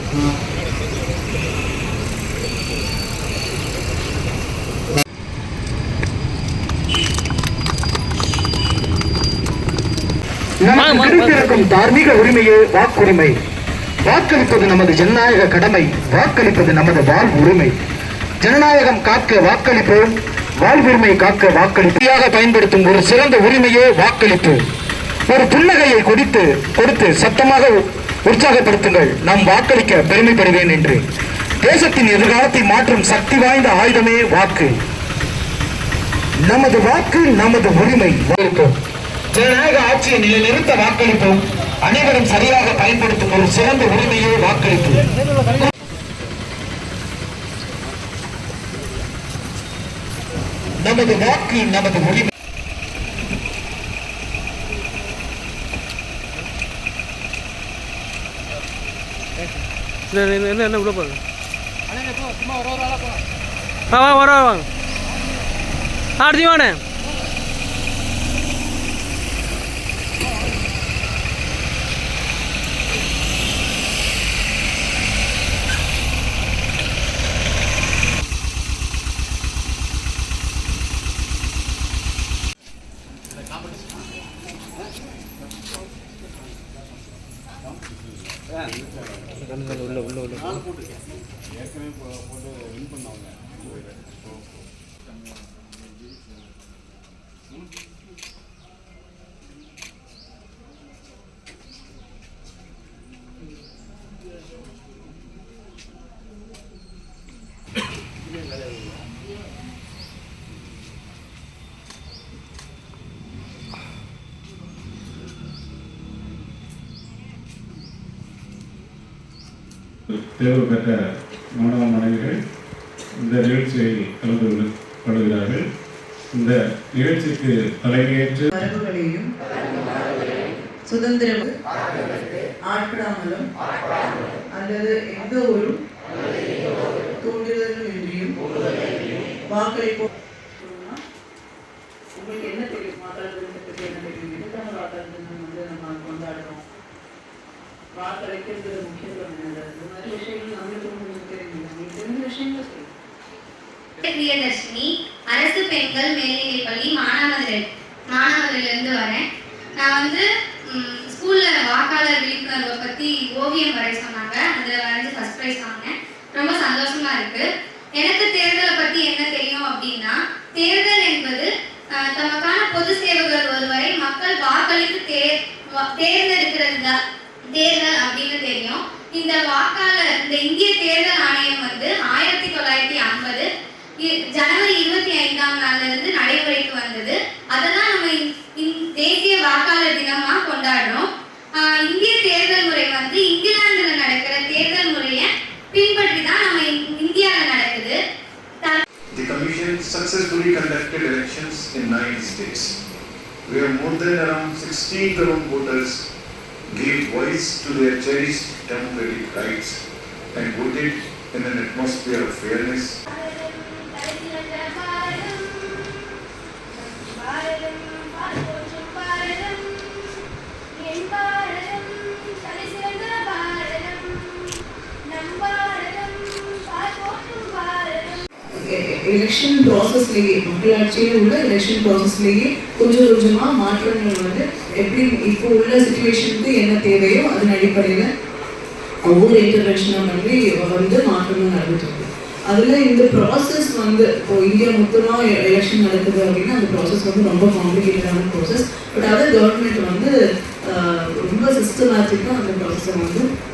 நமக்கு தார்மீக உரிமையே வாக்குரிமை. வாக்களிப்பது நமது ஜனநாயக கடமை. வாக்களிப்பது நமது வாழ் உரிமை. ஜனநாயகம் காக்க வாக்களிப்போம். வாழ்வுரிமை காக்க வாக்களிப்பையாக பயன்படுத்தும் ஒரு சிறந்த உரிமையே வாக்களிப்பு. ஒரு புன்னகையை கொடுத்து சத்தமாக உற்சாகப்படுத்துங்கள். நாம் வாக்களிக்க பெருமைப்படுவேன் என்று. தேசத்தின் எதிர்காலத்தை மாற்றும் சக்தி வாய்ந்த ஆயுதமே வாக்கு. நமது வாக்கு நமது உரிமை. ஜனநாயக ஆட்சியை நிலைநிறுத்த வாக்களிப்போம். அனைவரும் சரியாக பயன்படுத்தும் ஒரு சிறந்த உரிமையே வாக்களிப்பு. நமது வாக்கு நமது உரிமை. என்ன உள்ள போங்க. வாங்க அடுத்து தேர்வு பெற்ற மாணவ மாணவிகள் இந்த நிகழ்ச்சியில் கலந்து கொள்கிறார்கள். இந்த நிகழ்ச்சிக்கு தலைமையேற்று மரபுகளையும் சுதந்திரம் ஆட்படாமலும் அல்லது எந்த ஒரு தூண்டுதலும் இன்றியும் வாக்களிப்போம். உங்களுக்கு என்ன தெரியும்? வாக்காளர் தினத்தை பற்றி என்ன தெரியும்? எதுக்காக வாக்காளர் தினம் நம்ம கொண்டாடுறோம்? வாக்களிக்கிறது முக்கியத்துவம் என்னது? இந்த மாதிரி விஷயங்கள் நம்மளுக்கு உங்களுக்கு தெரியுங்களா? உங்களுக்கு தெரிஞ்ச விஷயங்கள் சொல்லுங்க. பிரியதர்ஷினி, அரசு பெண்கள் மேல்நிலைப்பள்ளி மானாமதுரையிலிருந்து வரேன். நான் ஸ்கூல்ல வாக்காளர் விழிப்புணர்வை பத்தி ஓவியம் வரைய சொன்னாங்க. அதுல வரைஞ்சு ஃபர்ஸ்ட் பிரைஸ் வாங்கினேன். ரொம்ப சந்தோஷமா இருக்கு. எனக்கு தேர்தலை பத்தி என்ன தெரியும் அப்படின்னா, தேர்தல் என்பது தமக்கான பொது சேவகர் ஒருவரை மக்கள் வாக்களித்து தேர்ந்தெடுக்கிறது தான் தேர்தல் அப்படின்னு தெரியும். இந்த இந்திய தேர்தல் ஆணையம் 1950 ஜனவரி 25ஆம் நாள்ல இருந்து நடைமுறைக்கு வந்தது. அதெல்லாம் நம்ம தேசிய வாக்காளர் தினமா கொண்டாடுறோம். இந்திய தேர்தல் முறை இங்கிலாந்துல நடக்கிற தேர்தல் முறையை பின்பற்றி தான் நம்ம இந்தியாவில் நடக்குது. The commission successfully conducted elections in 9 states. We have more than around 16 crore voters gave voice to their cherished democratic rights and voted in an atmosphere of fairness. Election ப்ராசஸ்லேயே மக்களாட்சியில் உள்ள எலெக்ஷன் ப்ராசஸ்லேயே கொஞ்சம் கொஞ்சமாக மாற்றங்கள் எப்படி இப்போ உள்ள சுச்சுவேஷனுக்கு என்ன தேவையோ அதன் அடிப்படையில் ஒவ்வொரு இன்டர்வென்ஷனும் மாற்றங்கள் நடந்துட்டு இருக்கு. அதில் இந்த ப்ராசஸ் இப்போ இந்தியா மொத்தமாக எலெக்ஷன் நடக்குது அப்படின்னா அந்த ப்ராசஸ் ரொம்ப காம்ப்ளிகேட்டடான ப்ராசஸ். பட் அதை கவர்மெண்ட் ரொம்ப சிஸ்டமேட்டிக்காக அந்த ப்ராசஸை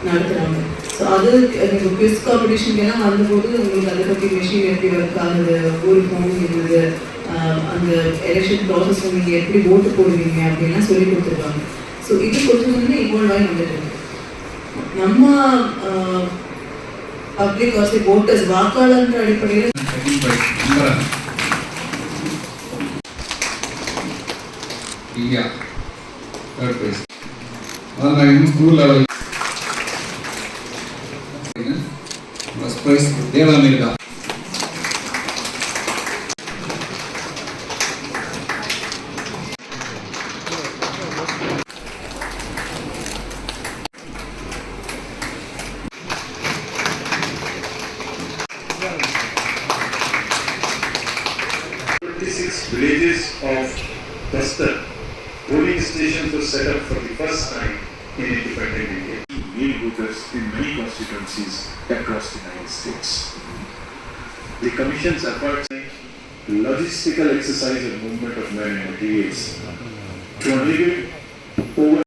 நடத்துகிறாங்க. ஸோ அது எனக்கு குவிஸ் காம்படிஷனுக்கெல்லாம் வந்தபோது உங்களுக்கு அதை பற்றி மிஷின் எப்படி ஒர்க் ஆகுது, ஒரு ஃபார்ம் இருந்தது, அந்த எலெக்ஷன் ப்ராசஸ் நீங்கள் எப்படி ஓட்டு போடுவீங்க அப்படின்லாம் சொல்லி கொடுத்துருக்காங்க. ஸோ இது கொஞ்சம் இன்வால்வ் ஆகி வந்துட்டு இருக்கு. நம்ம பப்ளிக் ஓட்டர்ஸ் வாக்காளர் அடிப்படையில் India third place. அதான் school level first prize Devamirtha. 26 villages of Bastar, polling stations were set up for the first time in independent India. Mail voters in many constituencies across the United States. The Commission's efforts logistical exercise and movement of men and materials to enable over